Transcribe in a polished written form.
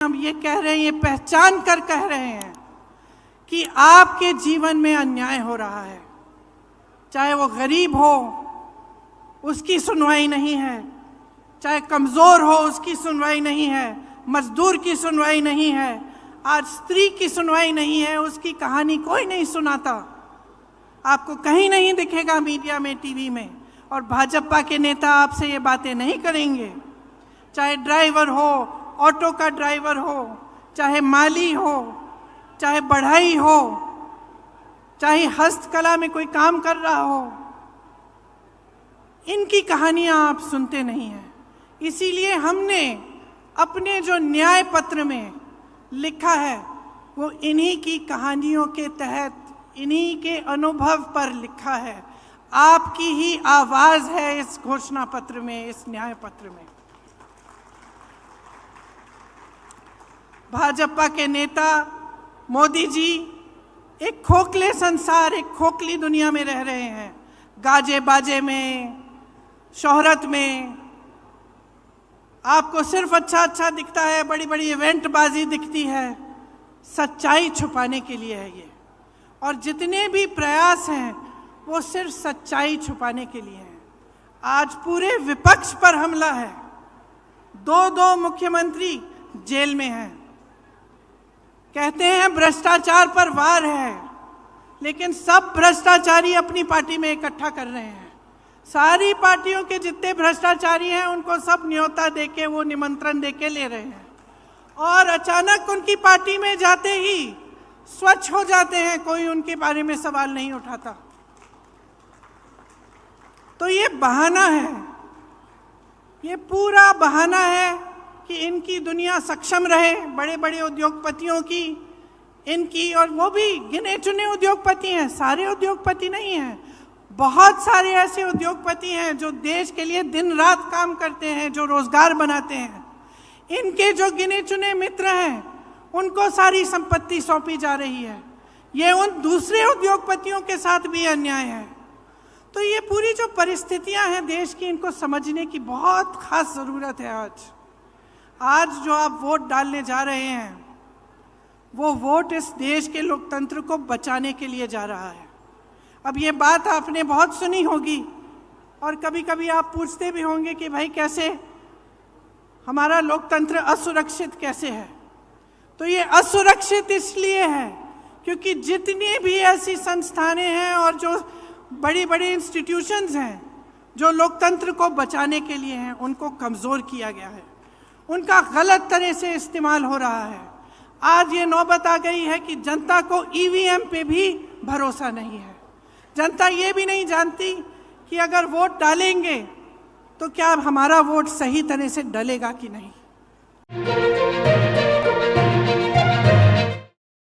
हम ये कह रहे हैं, ये पहचान कर कह रहे हैं कि आपके जीवन में अन्याय हो रहा है। चाहे वो गरीब हो, उसकी सुनवाई नहीं है, चाहे कमजोर हो, उसकी सुनवाई नहीं है, मजदूर की सुनवाई नहीं है, आज स्त्री की सुनवाई नहीं है, उसकी कहानी कोई नहीं सुनाता। आपको कहीं नहीं दिखेगा मीडिया में, टीवी में। और भाजपा के नेता आपसे ये बातें नहीं करेंगे। चाहे ड्राइवर हो, ऑटो का ड्राइवर हो, चाहे माली हो, चाहे बढ़ई हो, चाहे हस्तकला में कोई काम कर रहा हो, इनकी कहानियां आप सुनते नहीं हैं। इसीलिए हमने अपने जो न्याय पत्र में लिखा है वो इन्हीं की कहानियों के तहत, इन्हीं के अनुभव पर लिखा है। आपकी ही आवाज है इस घोषणा पत्र में, इस न्याय पत्र में। भाजपा के नेता मोदी जी एक खोखले संसार, एक खोखली दुनिया में रह रहे हैं। गाजे बाजे में, शोहरत में आपको सिर्फ अच्छा अच्छा दिखता है, बड़ी बड़ी इवेंट बाजी दिखती है। सच्चाई छुपाने के लिए है ये, और जितने भी प्रयास हैं वो सिर्फ सच्चाई छुपाने के लिए हैं। आज पूरे विपक्ष पर हमला है। दो मुख्यमंत्री जेल में हैं। कहते हैं भ्रष्टाचार पर वार है, लेकिन सब भ्रष्टाचारी अपनी पार्टी में इकट्ठा कर रहे हैं। सारी पार्टियों के जितने भ्रष्टाचारी हैं उनको सब न्योता देके, वो निमंत्रण देके ले रहे हैं, और अचानक उनकी पार्टी में जाते ही स्वच्छ हो जाते हैं, कोई उनके बारे में सवाल नहीं उठाता। तो ये बहाना है, ये पूरा बहाना है कि इनकी दुनिया सक्षम रहे, बड़े बड़े उद्योगपतियों की, इनकी, और वो भी गिने चुने उद्योगपति हैं, सारे उद्योगपति नहीं हैं। बहुत सारे ऐसे उद्योगपति हैं जो देश के लिए दिन रात काम करते हैं, जो रोजगार बनाते हैं। इनके जो गिने चुने मित्र हैं उनको सारी संपत्ति सौंपी जा रही है। ये उन दूसरे उद्योगपतियों के साथ भी अन्याय है। तो ये पूरी जो परिस्थितियां हैं देश की, इनको समझने की बहुत खास जरूरत है। आज जो आप वोट डालने जा रहे हैं, वो वोट इस देश के लोकतंत्र को बचाने के लिए जा रहा है। अब ये बात आपने बहुत सुनी होगी, और कभी कभी आप पूछते भी होंगे कि भाई कैसे हमारा लोकतंत्र असुरक्षित कैसे है। तो ये असुरक्षित इसलिए है क्योंकि जितनी भी ऐसी संस्थानें हैं और जो बड़ी बड़ी इंस्टीट्यूशंस हैं जो लोकतंत्र को बचाने के लिए हैं, उनको कमज़ोर किया गया है, उनका गलत तरह से इस्तेमाल हो रहा है। आज ये नौबत आ गई है कि जनता को ईवीएम पे भी भरोसा नहीं है। जनता ये भी नहीं जानती कि अगर वोट डालेंगे तो क्या हमारा वोट सही तरह से डलेगा कि नहीं।